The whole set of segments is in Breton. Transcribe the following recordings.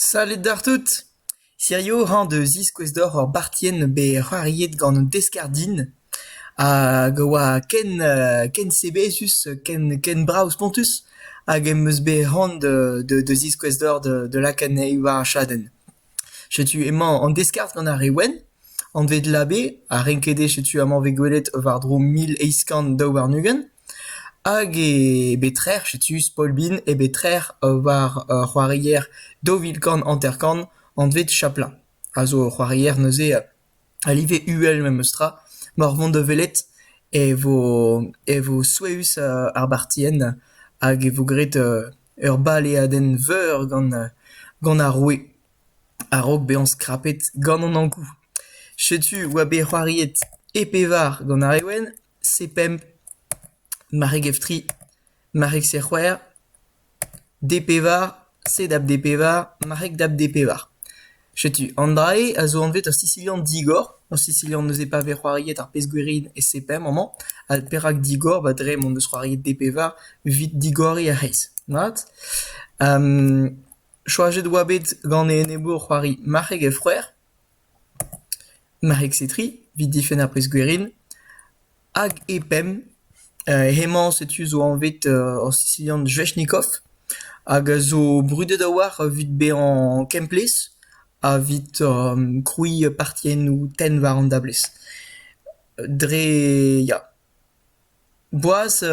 Salut d'artout. Sirio han de zis d'or or bartien be c'hoariet gant descardine a goa ken sebezus ken braus pontus hag em eus be han de zis d'or de lakanei war chaden. Setu emañ an descard gant ar rewen, an vet labe, a renkede setu amañ ve gwelet war dro 1000 eiskan daou war nugen, hag e betrer, setu spolbin e betrer war c'hoarier dovilkan anterkan an vet chaplin. A zo c'hoarier neuze alive UL mem eus tra, mor vont de velet e vo soueus ar bartien hag e vo gret ur bal e aden veur gant ar roue. A rog bezañ skrapet gant an ankou. Setu oa be c'hoariet e pevar gant ar ewen, sepem marek eftri, marek se c'hwer, de pevar, se dab de pevar, marek dab de pevar. Setu, an drae a zo an vet ur Sicilian digor, ur Sicilian neuze pa ve c'hoariet ar pez gwerin e sepem amañ, al perak digor, ba dre mont eus c'hoariet de pevar, vit digori a heiz. Mat? Choajet oa bet gant e enebour c'hoari marek e c'hwer, marek setri, vit difen ar pez gwerin, hag e pem, hemañ setu zo an vet ur Sicilian Zvechnikov, hag zo brudet a war vit be an kemplez, a vit krouiñ partien ou ten war an dablez. Dre, ya. Boaz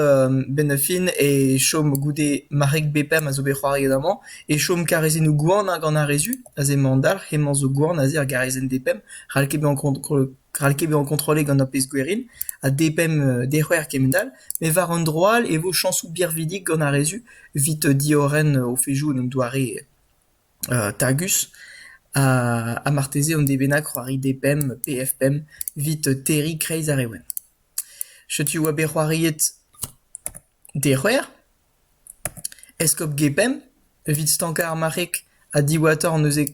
ben fin e chom goude marek bepem a zo bet c'hoariet amañ, e chom karezen ou gouan gant ar rezu, a ze mandal, hemañ zo gouan a ze ar garezen depem, ralke be an kontrole gant ar pez gwerin, a depem de c'hwer kemdal, me war an droal e vo chansou birvidik gant ar rezu, vit dioren o fejou n'on doare tagus, a marteze on debennak c'hoari depem, PFPM, vit teri kreiz ar ewen. Setu oa bet c'hoariet de c'hwer, eskop gepem, vit stankar ar marek a diwator neuze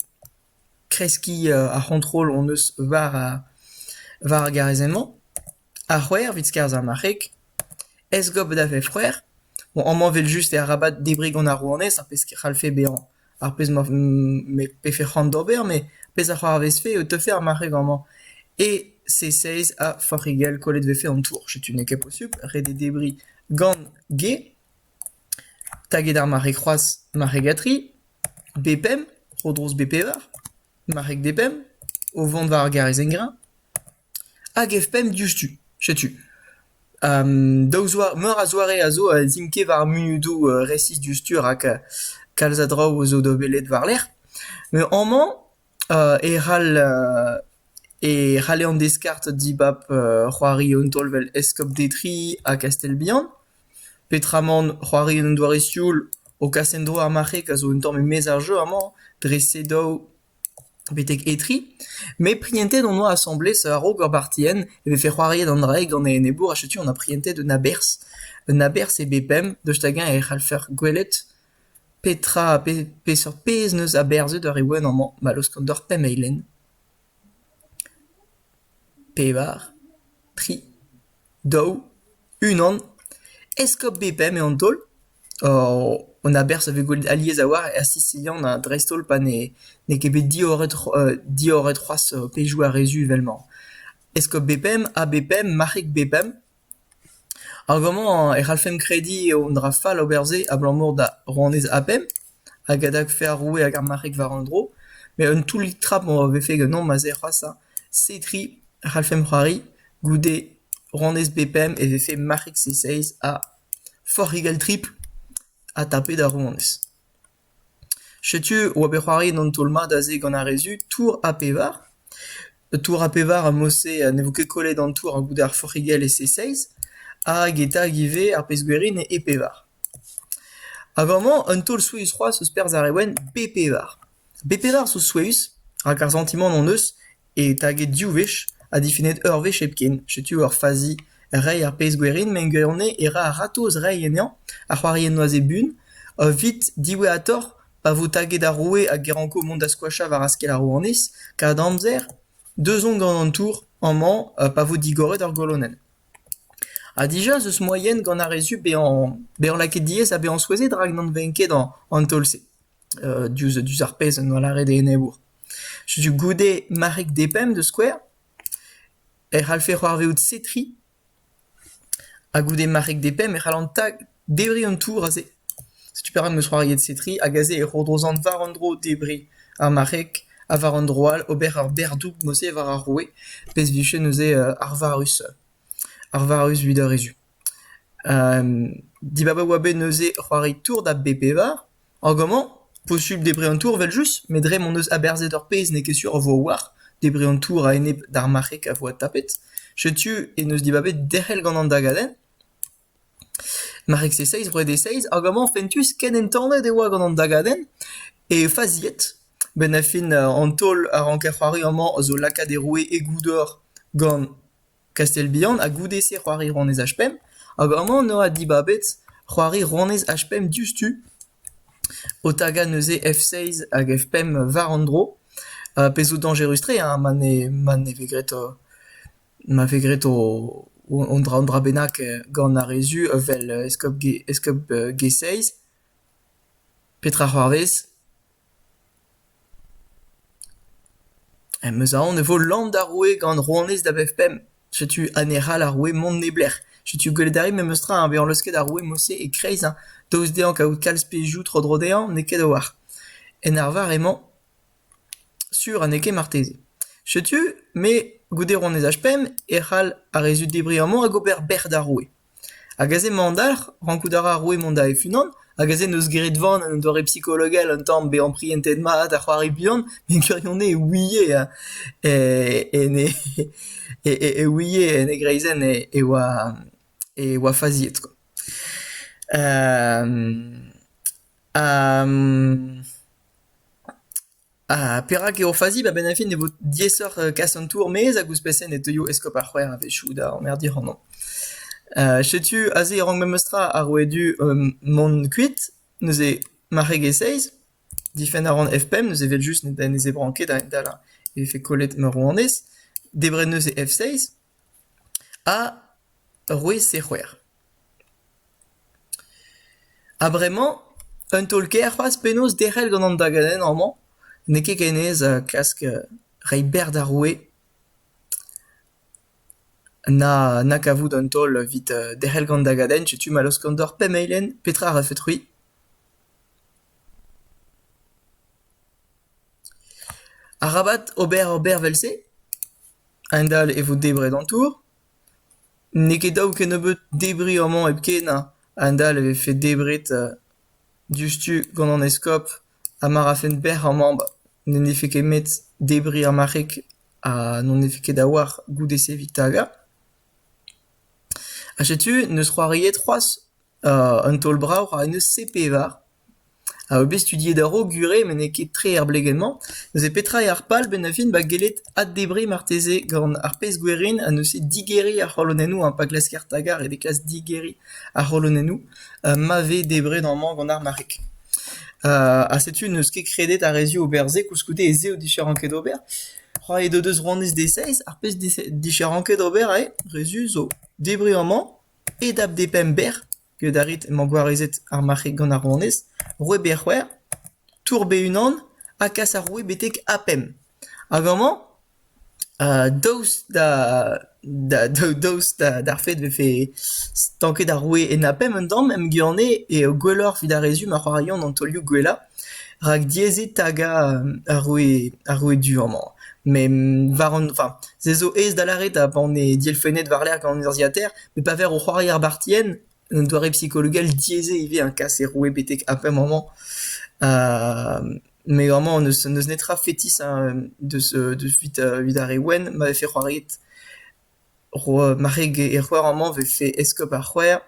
kreski a c'hontrol on eus war ar garezenman, a c'hwer vit skarz ar marek, eskop da fe c'hwer, bon, amañ vel just e a rabat debrig gant ar rouanez, ar pez c'halfe bezañ, ar pez me pefe c'hant d'ober, me pez a c'hoar vez fe o tefe ar marek amañ. E C16 a forigel kollet vefe an tour. Setu ne ket posupl, ret e debris gant ge, taget ar marek c'hoaz marek atri, bepem, rodroz bepevar, marek depem, o vont war ar garezen grain, hag efpem diustu, setu. Meur a zoare a zo zimke war munudou resis diustur hag kalz a draoù o zo do belet war l'er. Me amañ e c'hale an deskart dibab c'hoari on tolvel eskop detri a Castelbihan, petramant c'hoari on doare sioul o kasendro ar marek a zo un tamm e mez ar jeu amañ, dre sedao betek etri, me prientet on oa assemblez a rog ur bartien e vefe c'hoariet an dra gant e enebour a setu on a prientet un abers e bepem, deus tagen e c'halfer gwelet petra pesur pez neus a berzet ur ewen amañ, malos gant ur pem eilen. Pevar, tri, daou, unan, eskop bepem e an tol, on a bers ave gwelet aliez a war, a Sicilian a dreistol pa ne ket bet dioret c'hoaz pejou a rezu evelman. Eskop bepem, a bepem, marek bepem, hag amañ e c'halfem kredi on dra fall oberze a blammour da rouanez apem, hag adag fe a roue hag ar marek war an dro, me un toulik trap on vefe gant non ma ze c'hoaz sa, setri, c'halfem c'hoari, goude rouanez bepem e vefe marek C16 a forigel triple a tapet da rouanez. Setu oa bet c'hoari d'an tolma da ze gant ar rezu, tour a pevar. Tour a pevar a mosse ne vo ket kollet an tour a goude ar forigel e C16, hag eta give ar pez gwerin e pevar. Hag amañ, un tol soueus c'hoaz eus perzh ar ewen be pevar. Be pevar zo soueus, rak ar sentiman on eus, e taget diou-wech, a difennet ur wech epken, setu ur fazi rei ar pez gwerin, men gwerne era a ratoz rei ennian, ar c'hoarien noaz e bun, vit diwe a tor, pa vo taget ar roue a geranko mont da squasha war askel ar rouanez, kad amzer, deus on gant an tour, amañ, pa vo digoret ar golonen. A dija eus moyen gant ar rezu be an laket diez a be an souezet rak n'an venket an tolse. du arpez dans l'arrêt des Enebourg. Je du goudé Marik Depem de Square, et Ralfe Roarveout Setri, à goudé Marik Depem, et Ralantag débris un tour, azé. Si tu permets de me soirée de Setri, à gazé et Rodrozant Varandro débris, à Marek, à Varandroal, Aubert ar Berdoug, Mosé Vararoué, Pesviche Nosé Arvarus Vidarezu. Dibaba Wabe Nosé Roari Tour da Bepevar, argument, possible débris un tour, Veljus, mais Dre mon neus aberze d'orpez n'est que sur voir, débris un tour à Eneb d'Armarek à voix tapet. Je tue et neus Dibabé derel Gandandagaden. Marek C6, Bré D6, argument, Fentus, Ken entende de wa Gandandagaden, et Faziet, Benafin en tôle à Rankerroari en man, zo laka des roués et goudor, Gand Castelbian, à goudé ses Roari Ronez HPM, argument, no a Dibabet, Roari Ronez HPM dustu, Otaga neuze F6 hag FPM Varandro, pezo dangerustre, man vegret ondra benak gant a rezu vel eskop G6, petra c'hoarvez, meus aon evo lamp da roue gant rouanez da FPM, setu aneral a roue mont nebler. Setu goledari me meustra un bean leusket a roue mosse e kreiz un daouz dean kaout kalz pejout tro dean ne ket a war. En ar var emañ sur an eke marteze. Setu, me goude rouanez HPM e c'hal a rezut debri amañ hag ober ber da roue. Hag aze mandar, rankoudara roue monda e funan, hag aze neus geret van an doare psychologel an tamm be an prientet mat a c'hoari bihan, men kurionne e ouie e ouie ne greizen e oa faziet, quoi. Perak eo fazi, ben afin ne vo diesor kas an tour mez a gouspesen e teuio eskop ar c'hwer a vechou da emmerdir an an. Setu aze e rang memestra a roe du mon kuit, neuze Marek E6, difen a ran FPM, neuze vel just ne ze branket da la e fe kolet me rouanez, debre neuze F6, a roe se c'hwer. A bremañ, un tolker c'hoaz penaos derel gant an dagaden amañ, ne ket kenez kask reiñ ber da roue, na kavout un tol vit derel gant dagaden, setu malos kandor pem eilen petra a rafetrui. A rabat ober velse, a-endal e vo debre d'an tour, ne ket daou ken nebeut debri amañ epken a-endal e fe debret dustu gant an eskop a mar a fen ber amañ, ne fe ket met debri ar marek a non ne fe ket da war goude se victaga. A setu, neus c'hoariet c'hoaz un tol brav a neus CP var. A obe studiet da ro gure, men ne ket tre ar blegenman. Neus e petra e ar pal ben a fin ba gelet ad debri marteze gant ar pez gwerin a neus e digeri ar c'holonennou, pa glasker tagar e de klas digeri ar c'holonennou, ma ve debre d'an man gant ar marek. A setu, neus ket kredet a rezu ober ze kouskoude e ze o dicheranket ober. C'hoari de deus rouanez D6, ar pez dicheranket ober a rezu zo debri amañ, e dab depem ber, que darit emañ gwarezet ar marek gant ar rouanez, roue ber c'hwer, tour B1 a kas ar roue betek apem. Hag amañ, daoust d'ar fet vefe tanket ar roue en apem un tamm em gianne e gwellor vid a rezu ma c'hoarion an tolioù gwella, rak dieze taga ar roue du amañ. Men ze zo ez da laret a pan e dielfenet war l'air gant an urziater, me pa ver o c'hoari ar bartien, un doare psychologel dieze ive un kas e roue betek apem amañ. Me amañ neus netra fetis deus vid ar ewen, ma vefe c'hoariet marek e c'hwer amañ vefe eskop ar c'hwer,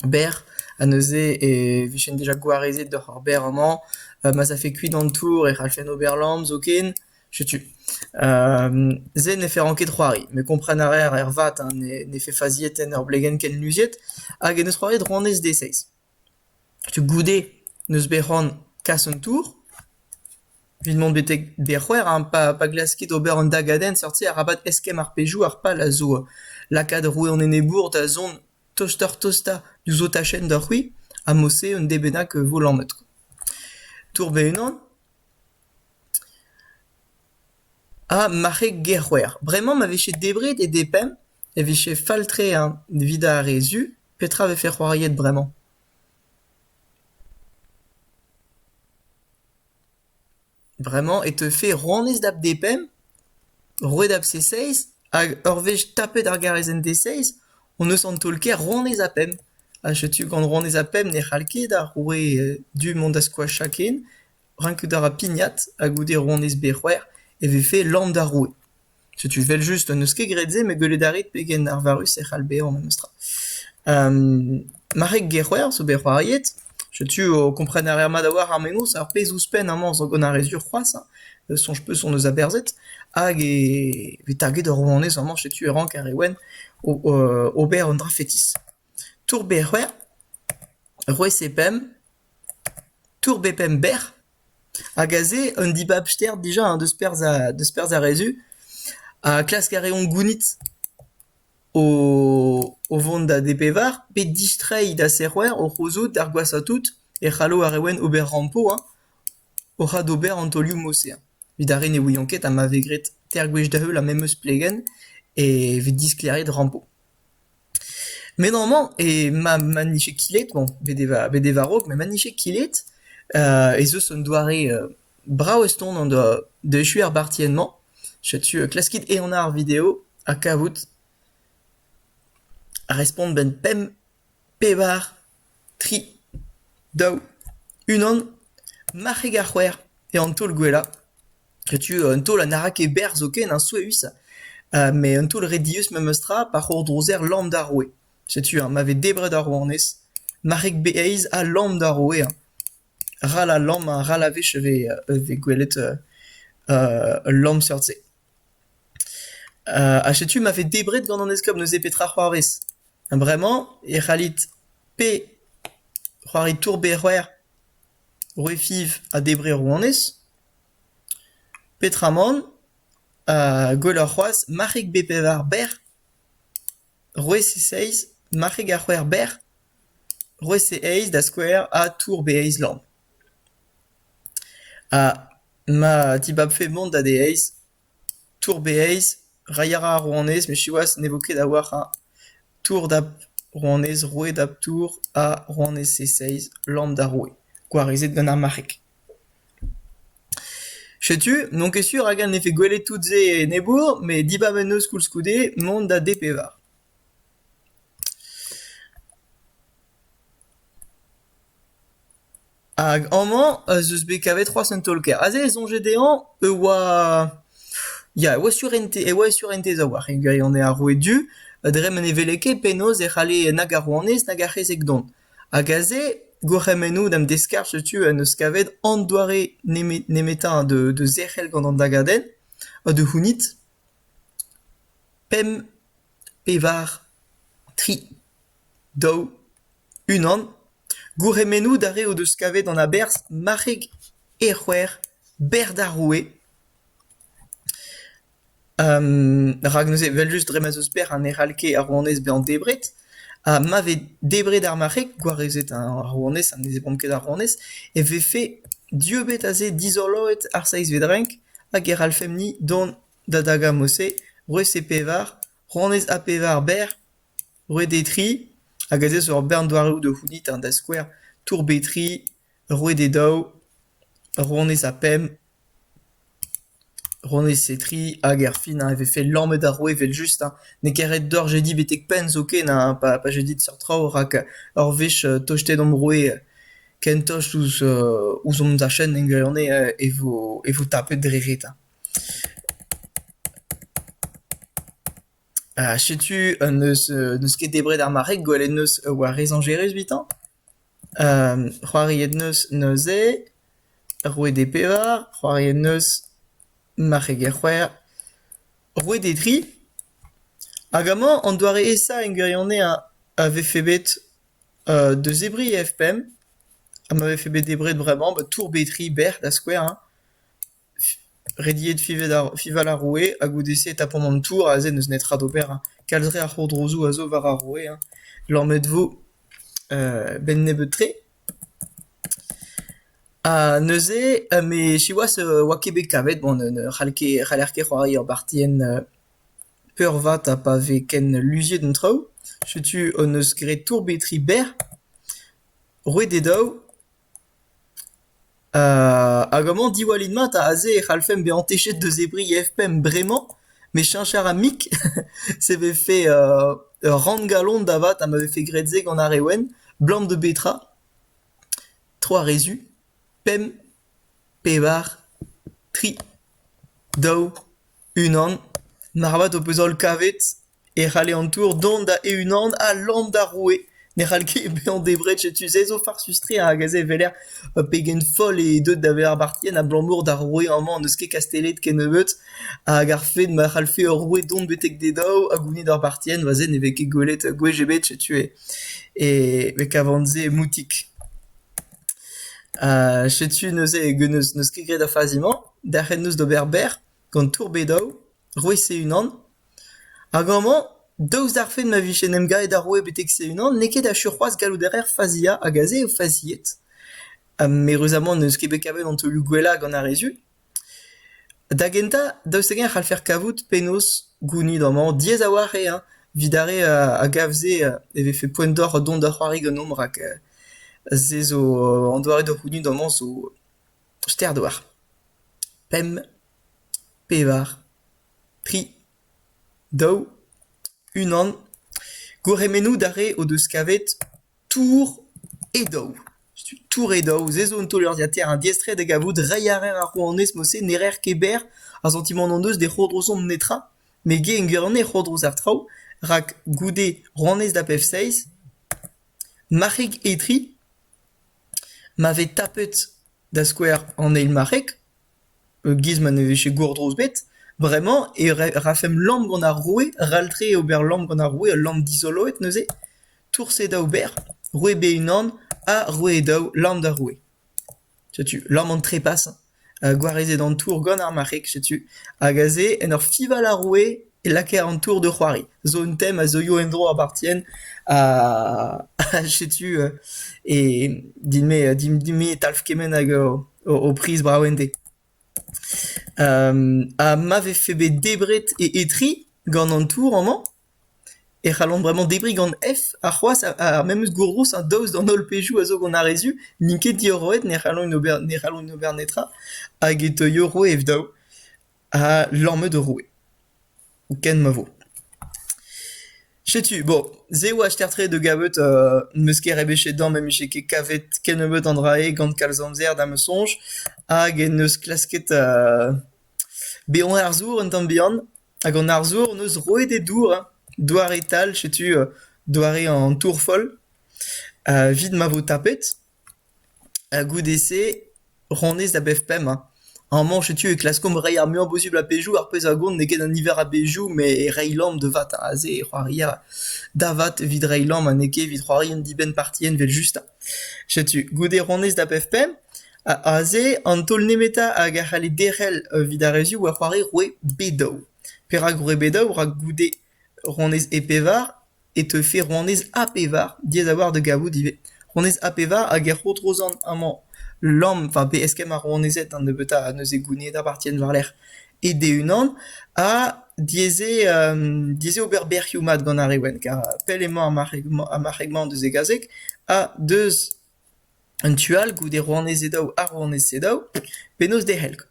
ber, a neuze e vichen deja gwarezet d'ar ber amañ, ma za fe kuit an tour e c'halfen ober lamp zo ken, setu. Ze ne fe ranket c'hoari, me kompren a rer er vat ne fe faziet en ur blegen ken luziet, hag en eus c'hoaret rouanez D6. Tu goude neus bec'han kas un tour, vid mont betek ber c'hwer, pa glasket ober an dagaden sorti a rabat eskem ar pejou ar pal a zo lakad roue an Enebourg da zon tosta du zo tachen d'ar c'hui, a mosse un debenak volant meut. tour B1 a Marek Guerrer. Vraiment, m'avait chez Debrid et Depem, et chez Faltré, hein, vida Résu, Petra avait fait Roariet vraiment. Vraiment, et te fait Rones d'ab Depem, Roued d'ab C6, Orvej tapé d'Argarezen D6, on ne sent tolke Rones apem. Achetu quand Rones apem ne halke da Roué du Mondasqua Chakin, Ranku dara Pignat, a goudé Rones Berouer, et avait fait Lambda Roué. Si tu veux juste ne ske gredze, mais Goledarit pegen Arvarus et Halbe en memstra. Marek Guerrer, ce Berouariet, je tue au comprenariat d'avoir Armenos, alors Pezus pen amant Zogona Rézur Croix, songe peu son nos aberzet, hag et target de Rouanet, vraiment chez tu Eran Karewen, Aubert Andra Fétis. Tour Berouer, Roué Sepem, Tour Bepem Ber, Agazé, un dibabster déjà, de spers à Rézu, à classe Caréon Gounit, au Vonda de Pevar, pe distrei da Serwer, au Roseau d'Arguasatout, et Halo Arewen Ober Rampo, au Radober Antolium Océan. Vidarin et Wiyonket a mavegret tergwej dahe la memeus plegen, et vid discléré de Rampo. Mais normalement, et ma maniche kilet, bon, bedeva rog, mais maniche kilet, et ce son doare brau eston de chuer bartiennement, je tue claskit et en art vidéo, à Kavout, à répondre ben pem, pevar, tri, dau, unon, maregarwer, et en tol guela, que tu un tol a narak et berzoken un soueus, mais un tol redius memestra par ordroser lambda roué. Je tue m'avait débre d'arrouanes, marek beeiz a lambda roué, rala lam, rala vecheve, guelet, lam sortse. Achetu m'avait débré de gant escope nos épetra roares. Vraiment, et ralit p roarit tour berouer, rouefiv a débré rouanes, petramon, goler roas, marek bepevar ber, roué c6, marek arrouer ber, roué c6 da square a tour beeiz lam. Ma tibab fait monde a des ace, tour beeiz, rayara rouanes, mais chiwas n'évoquait d'avoir un tour d'ap rouanes, roué d'ap tour à rouanes c6, lambda roué. Guarizet ganar marek. Chetu, non que sûr, agan ne fait gueule toutes et nebour, mais diba menos cool scoudé, monde a dépevar. Ag amant, zeus bekavet 3 centolker. Azé, zon gédéant, oa... Ya, oa sur ente zawar. Egay, on est à roué du, drem ne veleke penos e rale nagarouanez nagarez ekdon. Agazé, goremenu dam descar chetu neus kavet andoare nemetan de zerhel gant an dagaden, de hunit, pem, pevar, tri, dau, unan, gouremenu dare o deus kavet an abers marek erwer berdaroué. Ragnose vel just dremazeus ber an eralke a rouanez be an debret, m'avait debret ar marek, gwarezet an rouanez, an ezepom ket ar rouanez, e ve fait dieu bet aze dizorloet ar saiz vedrenk, hag er alfemni don da daga mose, roe se pevar, rouanez a pevar ber, roe detri, hag aze sur bern doareu de hunit an da square, tour betri, roe de dao, rouanez a pem, Rones setri, hag fin, avait fait l'orme d'arroué, vel juste, ne keret d'or, j'ai dit, betek penz, ok, pas j'ai dit de sortra, rak, orvech, tochte d'ombroué, ken toche ouz om da chen n'engreone, et vous tapez de riret. Chetu, neus ket debret ar marek, goalet neus, oa rezan jerez, bitan, c'hoariet neus neuze, roué de pevar, c'hoariet neus, marek erwer, roué des tri, agaman, on doit essa engrione a vefebet de zebri et FPM, m'avait fait debret vraiment, tour betri ber da square, rediet fiva la roué, a goudesse tapon de tour, a zen neus netra d'ober, kalzre a c'hodrouzou a zo var a roué, l'en met vo ben nebetre. Neuze, mais chiwas wakebe kavet, bon, ralke c'hoari ur bartien peurvat a pave ken luziet un trao. Setu on eus gret tourbetri ber, roue dedao, hag amañ diwallit mat a aze e c'hallfem be antechet deus ebri efpem bremañ, mais chanchar a mik, se ve fait ran galon davat a m'ave fait gretze gant ar ewen, blanc de betra, 3 rezu, pem, pevar, tri, daou, unan, marvat o peuzol kavet, e c'halle an tour dont da e unan a lamp da roue. Ne c'halke be an debret setu zezo far sustri a agaze veler pegen fol e deut da velar bartien a blammour da roue an man neus ket kastelet ken nebeut hag ar fed ma c'halfe ur roue dont betek dedao a gounit ar bartien va zen e vez ket gwelet gwejebet setu e vek avanze moutik. Setu neuze neus ket gret a faziman, derc'het neus d'ober ber, gant tour bedao, roue se unan, hag amañ, daouz d'ar fed ma vichen em gaet ar roue betek se unan, n'eo ket a surc'hoaz gallout derer fazia hag aze o faziet. Me reuzamment neus ket bet kavet an teulioù gwella gant ar rezu. Da genta, daouz egen c'hall kavout penaos gounit amañ, diez a war e, vidare a gavze e vez fe poent d'or dont da c'hoari gant omp rak ze zo an doare da gounit amañ zo stêr douar. Pem, pevar, tri, daou, unan, gouremenoù dare o deus kavet tour e daou. Tour e daou, zezo un tolur diater un diestret de gavout reiarer ar rouanez mose nerer keber a sentiment an deus de c'hodrozom netra, me ge engurne c'hodroz ar trao, rak goude rouanez da pef 6, marek etri, m'ave tapet da skouer an eil marek, giz ma ne veche gourdroz bet, vraiment, et rafem lamp gant ar roue, raltre ober lamp gant ar roue, lamp d'isoloet neuze, tour se da ober, roue be unan, a roue daou, lamp da roue. Setu, lamp an trepas, gwareze d'an tour gant ar marek, setu, hag aze, en ur fival ar roue, e laker an tour de c'hoari. Zo un tem a zo yo en dro abartien, setu, e din me talf kemen hag o priz braouende. M'ave fait bet debret et etri gant an tour amañ, e c'hallon bremañ debri gant F, ar c'hoaz a même eus gourdros un daouz d'an ol pejou a zo gant ar rezu, n'inket dioroet ne c'hallon un ober netra, hag e teuio roue ev daou, a lammet de roue. Ou ken ma vo. Setu, bon, ze oa stertre de gavet meus ket rebechet dan, même ket kavet ken ebeut an drae gant kalzamzer da me sonj, hag en eus klasket beon ar zour un tamm bihan, hag an ar zour neus roet e dour, doare tal, setu, doare an tour fol, vid ma vo tapet, goude se, ronez da bef pem, an manch setu e klaskom rei ar muan possible a pejou, ar pez a gont ne ket an hiver a pejou, me rei lamp de vat a aze, c'hoari da vat vid rei lamp a ne ket vid c'hoari an diben partien vel justa. Setu, goude ronez da bef pem, a aze an tol nemeta hag ar c'halle derel vid a rezu a c'hoari roue bedao. Perak roue bedao, rak goude ronez e pevar, et te fe ronez a pevar, diez a war de gavout dive. Ronez a pevar hag er c'hotrozan amañ lamp, enfin pe eskem a ronezet ne beta a neuze gouniet appartien war l'air et de unan a dieze ober berc'hioù mat gant ar ewen, car pel emañ a marregman deus e gazek a deus un tual goude rouanez e daou a rouanez se daou penaos de helk.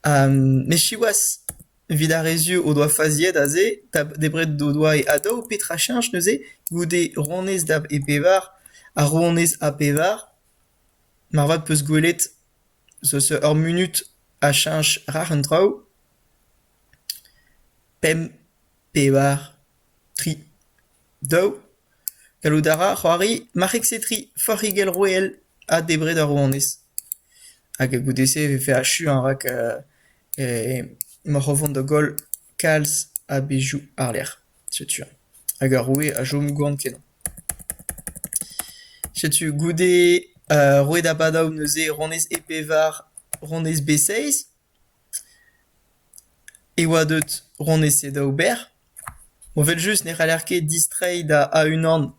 Me chiwas vid a rezu o doa faziet a ze, debret do doa e a daou petra chinch neuze goude rouanez da e pevar a rouanez a pevar, marvat peus gwelet se ur munut a chinch rar un traoù, pem, pevar, tri, daou, gallout dara c'hoari marek se tri, forigel roel a debret ar rouanez. Hag goude se ve fe a chu an rak ma c'hovon da gol kalz a bejou ar ler, setu. Hag ar roue a jom gant kenan. Setu, goude roue da badaou neuze ronez e pevar, ronez B6, e oa deut ronez se daou ber. Bon, vel just ne c'haller ket distreiñ da a unan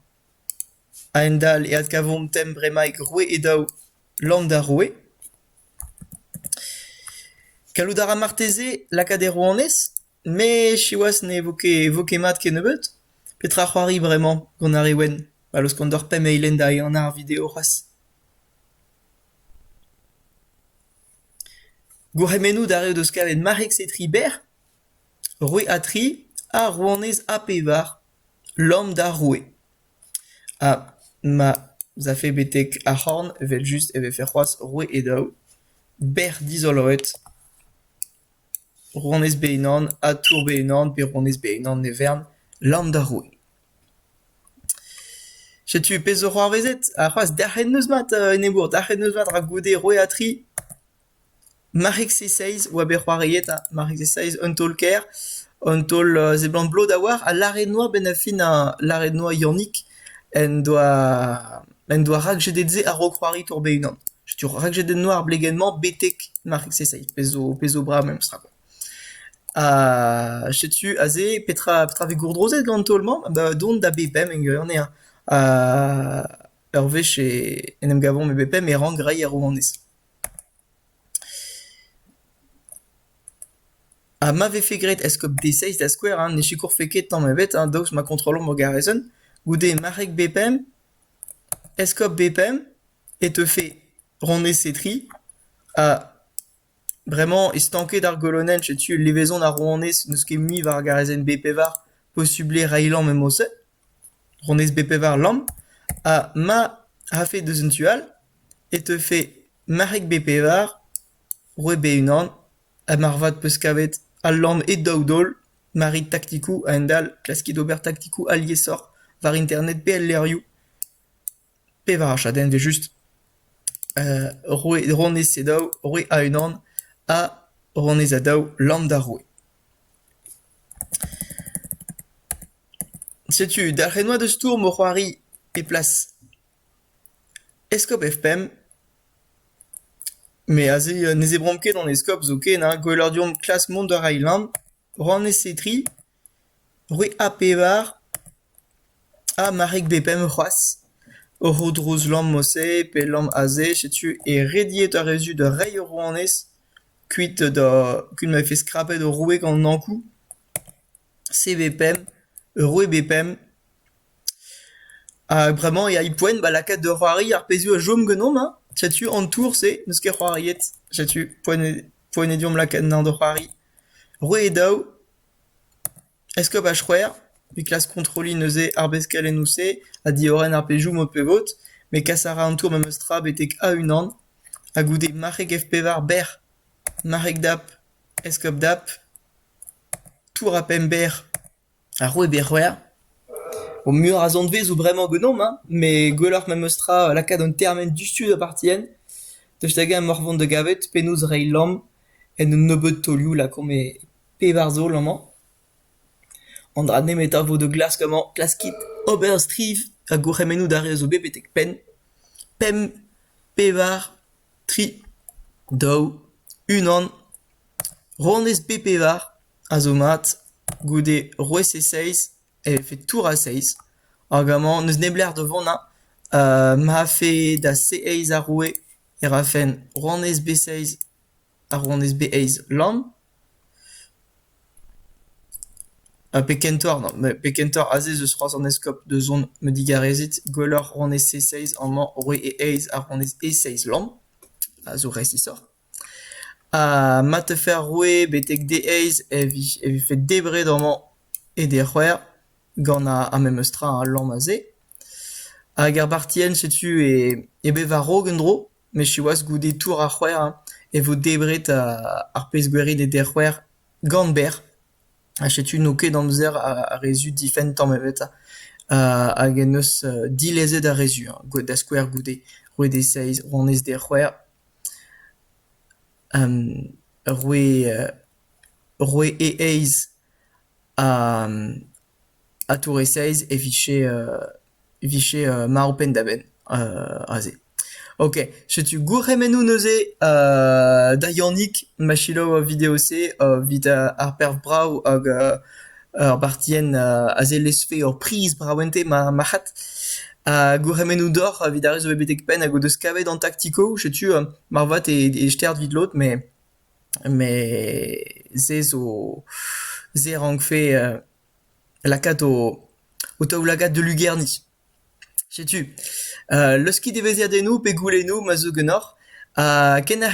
a endal e ad kavon tem bremaik roue e daou lamp da roue. Kaludara marteze lakadero anes, mais chiwas ne voke mat ken ebeut. Petra c'hoari bremañ gant ar ewen. Balos gant ur pem eilen da an ar video c'hoaz. Gouremenoù d'are eus kavet marek setri ber, roue atri, a rouanez a pevar, l'homme da roue. Ma zafe betek a horn, vel just eve fer c'hoaz roue edao, ber dizoloet, rouanez beinan, a tour beinan, pe rouanez beinan nevern, l'homme da roue. Setu pezo c'hoar vezet, a c'hoaz derc'het neus mat en ebour, derc'het neus mat ra goude roue atri, marek C6 ou aber c'hoariet, marek C6 un tolker, un tol zeblant blod a war, a l'arrêt noa ben a fin a l'arrêt noa yannick, en doa ragjededze a ro c'hoari tour beinan. Setu ragjeded noa ar blegenman betek marek C6, pezo bra mem stra. Setu aze petra ve gourdrozet gant tolman, don da bepem en eo. Ur vech en em gavon me bepem e ran grai a rouanez. Ma vefe gret eskop D6 da skouer, ne chikour feket tamm ebet, daouz ma kontrolom mo garezon, goude marek bepem, eskop bepem, et te fe ronez setri, bremañ e stanket ar golonen setu levezon a rouanez neus ket mi var garezen BP var, possible reilam em ose, ronez BP var lam, ma rafe deus un tual, et te fe marek BP var, roue beunan, a marvat peus kavet al lam et daoudol, marit taktikou a endal, klaskit ober taktikou al yesor, var internet pe al lerioù, pe var achaden ve just ronez se daou, roue a unan, a ronez a daou lam da roue. Setu, da renoa deus tour mo c'hoari e plas eskop FPM, me aze ne ze bromket an eskop zo ket na gweler diom klas mont ur ailam, ronez setri, roue a pevar, a marek bepem c'hoaz, oro drouz lam mose, pe lam aze, setu e rediet a rezu de rei rouanez, kuit ma fe skrapet o roue gant nankou, se bepem, roue bepem, bremañ e a ipoen lakaat de c'hoari ar pezioù a jom ganom, setu an tour se neus ket c'hoariet, setu poen e diom lakaat nan de c'hoari, roue e daou, eskop a c'hwer, pe klas kontroli neuze ar beskalen ouse, a dioren ar pezioù mod pevot, me kasara an tour memes tra betek a unan, a goude marek FP var ber, marek dap, eskop dap, tour a pem ber, a roue ber c'hwer, o muur a zont vez ou bremañ ganom, me gweler memes tra lakaat un termen dustud a partien, deus da gant morvont de gavet, penaos rei lam, en un nebeud tolioù lakom e pe var zo lamman. An dra nemet a vo de glas gamañ klaskit ober striv a gouremenoù d'are zo bet betek pen, pem, pevar, tri, daou, unan, ronez BP var, a zo mat, goude roue C6, e fet tour a 6, ar gamañ neus nebler devant ma fe da C6 a roue, e rafen ronez B6 a ronez B6 lam, pe kentor aze zeus c'hoaz an eskop de zon me digarezit, gweler ronez C6 an man roue E6 a ronez E6 lam, a zo rest isor. Ma te fer roue betek D6 e fet debre d'an e de c'hwer, gant a memes tra lam aze. Hag ar partien setu e be va ro gendro, me chiwas goude tour a c'hwer, e vo debret ar pez gwerit e der c'hwer gant ber. Setu no ket amzer a rezu difen tamm evet, hag en eus dilezet a rezu, da skouer goude roue D6, ronez der c'hwer, roue E6 a tour E6 e viche ma open daben aze. Ok, setu gouremenoù neuze da yannick ma chilo video se vit ar perf brav hag ar partien aze lesfe ur priz brawente ma c'hat. Gouremenoù d'or vit arez o betek pen hag o deus kavet an taktiko, setu mar vat e stert vid lot, me mais ze rang fait lakat au taoulagat de Lugerny. Sais-tu, le ski des Véziadeno, Pégouléno, Mazogenor, Ken a